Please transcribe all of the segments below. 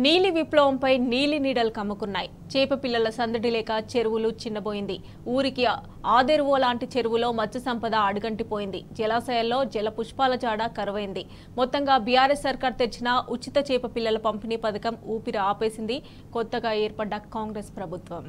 నీలి విప్లవంపై నీలి నీడలు కమ్ముకున్నాయి. చేప పిల్లల సందడి లేక చెరువులు చిన్నబోయింది. ఊరికి ఆదెరువో లాంటి చెరువులో మత్స్య సంపద అడుగంటిపోయింది. జలాశయాల్లో జల పుష్పాల జాడ కరువైంది. మొత్తంగా బీఆర్ఎస్ సర్కార్ తెచ్చిన ఉచిత చేప పిల్లల పంపిణీ పథకం ఊపిరి ఆపేసింది కొత్తగా ఏర్పడ్డ కాంగ్రెస్ ప్రభుత్వం.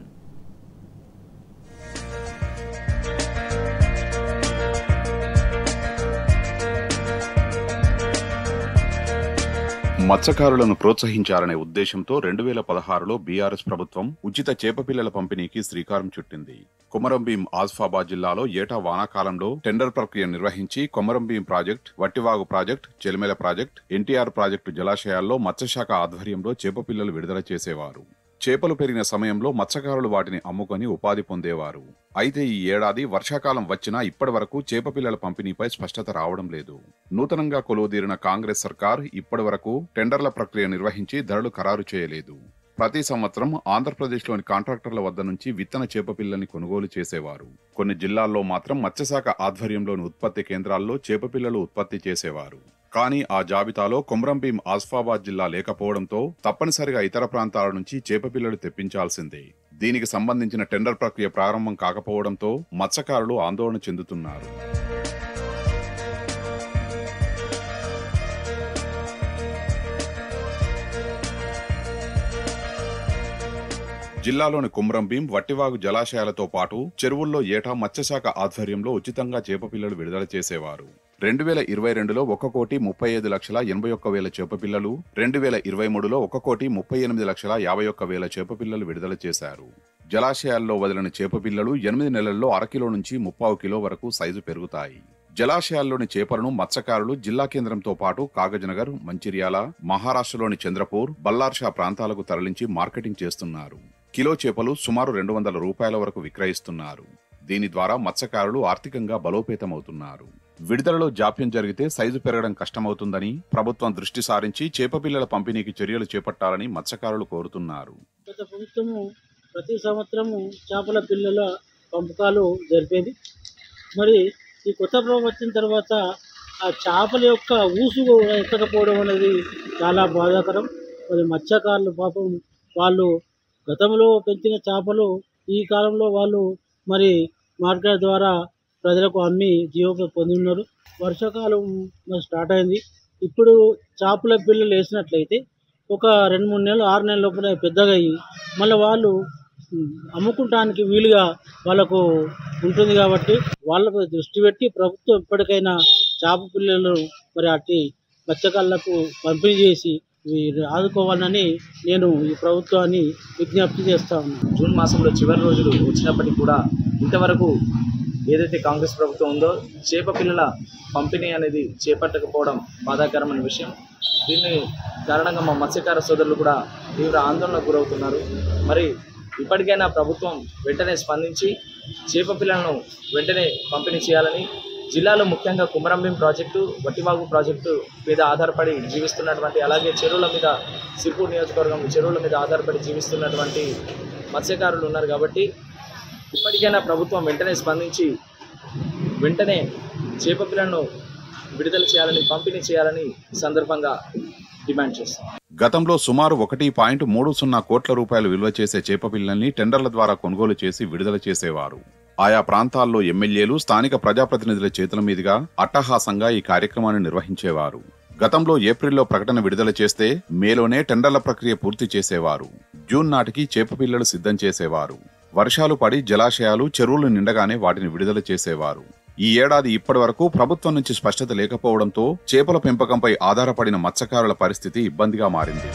మత్స్యకారులను ప్రోత్సహించాలనే ఉద్దేశంతో 2016లో బీఆర్ఎస్ ప్రభుత్వం ఉచిత చేపపిల్లల పంపిణీకి శ్రీకారం చుట్టింది. కొమరంభీం ఆసిఫాబాద్ జిల్లాలో ఏటా వానాకాలంలో టెండర్ ప్రక్రియ నిర్వహించి Komarambheem project, Vattivagu project, Chelimela project, NTR project జలాశయాల్లో మత్స్యశాఖ ఆధ్వర్యంలో చేపపిల్లలు విడుదల చేసేవారు. చేపలు పెరిగిన సమయంలో మత్స్యకారులు వాటిని అమ్ముకొని ఉపాధి పొందేవారు. అయితే ఈ ఏడాది వర్షాకాలం వచ్చినా ఇప్పటి వరకు చేపపిల్లల పంపిణీపై స్పష్టత రావడం లేదు. నూతనంగా కొలువుదీరిన కాంగ్రెస్ సర్కార్ ఇప్పటి వరకు టెండర్ల ప్రక్రియ నిర్వహించి ధరలు ఖరారు చేయలేదు. ప్రతి సంవత్సరం ఆంధ్రప్రదేశ్లోని కాంట్రాక్టర్ల వద్ద నుంచి విత్తన చేపపిల్లల్ని కొనుగోలు చేసేవారు. కొన్ని జిల్లాల్లో మాత్రం మత్స్యశాఖ ఆధ్వర్యంలోని ఉత్పత్తి కేంద్రాల్లో చేపపిల్లలు ఉత్పత్తి చేసేవారు. కానీ ఆ జాబితాలో కొమరంభీం ఆసిఫాబాద్ జిల్లా లేకపోవడంతో తప్పనిసరిగా ఇతర ప్రాంతాల నుంచి చేపపిల్లలు తెప్పించాల్సిందే. దీనికి సంబంధించిన టెండర్ ప్రక్రియ ప్రారంభం కాకపోవడంతో మత్స్యకారులు ఆందోళన చెందుతున్నారు. జిల్లాలోని కొమరంభీం, వట్టివాగు జలాశయాలతో పాటు చెరువుల్లో ఏటా మత్స్యశాఖ ఆధ్వర్యంలో ఉచితంగా చేపపిల్లలు విడుదల చేసేవారు. 2022లో 1,35,81,000 చేపపిల్లలు, 2023లో 1,38,51,000 చేపపిల్లలు విడుదల చేశారు. జలాశయాల్లో వదిలిన చేపపిల్లలు 8 నెలల్లో 1/2 కిలో నుంచి 3/4 కిలో వరకు సైజు పెరుగుతాయి. జలాశయాల్లోని చేపలను మత్స్యకారులు జిల్లా కేంద్రంతో పాటు కాగజ్నగర్, మంచిర్యాల, మహారాష్ట్రలోని చంద్రపూర్, బల్లార్షా ప్రాంతాలకు తరలించి మార్కెటింగ్ చేస్తున్నారు. కిలో చేపలు సుమారు 200 రూపాయల వరకు విక్రయిస్తున్నారు. దీని ద్వారా మత్స్యకారులు ఆర్థికంగా బలోపేతమవుతున్నారు. విడుదలలో జాప్యం జరిగితే సైజు పెరగడం కష్టమవుతుందని ప్రభుత్వం దృష్టి సారించి చేపపిల్లల పంపిణీకి చర్యలు చేపట్టాలని మత్స్యకారులు కోరుతున్నారు. గత ప్రభుత్వము ప్రతి సంవత్సరము చేపల పిల్లల పంపకాలు జరిపేది. మరి ఈ కొత్త ప్రభుత్వం వచ్చిన తర్వాత ఆ చేపల యొక్క ఊసు ఎక్కకపోవడం అనేది చాలా బాధాకరం. మరి మత్స్యకారులు పాపం వాళ్ళు గతంలో పెంచిన చేపలు ఈ కాలంలో వాళ్ళు మరి మార్కెట్ ద్వారా ప్రజలకు అమ్మి జీవోపాధి పొంది ఉన్నారు. వర్షాకాలం స్టార్ట్ అయింది. ఇప్పుడు చేపల పిల్లలు వేసినట్లయితే ఒక 2-3 నెలలు 6 నెలల లోపల పెద్దగా అయ్యి మళ్ళీ వాళ్ళు అమ్ముకుంటానికి వీలుగా వాళ్ళకు ఉంటుంది. కాబట్టి వాళ్ళకు దృష్టి పెట్టి ప్రభుత్వం ఇప్పటికైనా చేప పిల్లలను మరి అట్టి మత్స్యకారులకు పంపిణీ చేసి ఆదుకోవాలని నేను ఈ ప్రభుత్వాన్ని విజ్ఞప్తి చేస్తా ఉన్నాను. జూన్ మాసంలో చివరి రోజులు వచ్చినప్పటికీ కూడా ఇంతవరకు ఏదైతే కాంగ్రెస్ ప్రభుత్వం ఉందో చేప పిల్లల పంపిణీ అనేది చేపట్టకపోవడం బాధాకరమైన విషయం. దీన్ని కారణంగా మా మత్స్యకార సోదరులు కూడా తీవ్ర ఆందోళనకు గురవుతున్నారు. మరి ఇప్పటికైనా ప్రభుత్వం వెంటనే స్పందించి చేప పిల్లలను వెంటనే పంపిణీ చేయాలని, జిల్లాలో ముఖ్యంగా కొమరంభీం ప్రాజెక్టు, వట్టివాగు ప్రాజెక్టు మీద ఆధారపడి జీవిస్తున్నటువంటి, అలాగే చెరువుల మీద సిర్పూర్ నియోజకవర్గం చెరువుల మీద ఆధారపడి జీవిస్తున్నటువంటి మత్స్యకారులు ఉన్నారు. కాబట్టి ఇప్పటికైనా ప్రభుత్వం వెంటనే స్పందించి వెంటనే చేప పిల్లలను విడుదల చేయాలని, పంపిణీ చేయాలని సందర్భంగా డిమాండ్ చేస్తాం. గతంలో సుమారు 1.30 కోట్ల రూపాయలు విలువ చేసే చేపపిల్లల్ని టెండర్ల ద్వారా కొనుగోలు చేసి విడుదల చేసేవారు. ఆయా ప్రాంతాల్లో ఎమ్మెల్యేలు, స్థానిక ప్రజాప్రతినిధుల చేతుల మీదుగా అట్టహాసంగా ఈ కార్యక్రమాన్ని నిర్వహించేవారు. గతంలో ఏప్రిల్లో ప్రకటన విడుదల చేస్తే మేలోనే టెండర్ల ప్రక్రియ పూర్తి చేసేవారు. జూన్ నాటికి చేపపిల్లలు సిద్ధం చేసేవారు. వర్షాలు పడి జలాశయాలు, చెరువులు నిండగానే వాటిని విడుదల చేసేవారు. ఈ ఏడాది ఇప్పటి వరకు ప్రభుత్వం నుంచి స్పష్టత లేకపోవడంతో చేపల పెంపకంపై ఆధారపడిన మత్స్యకారుల పరిస్థితి ఇబ్బందిగా మారింది.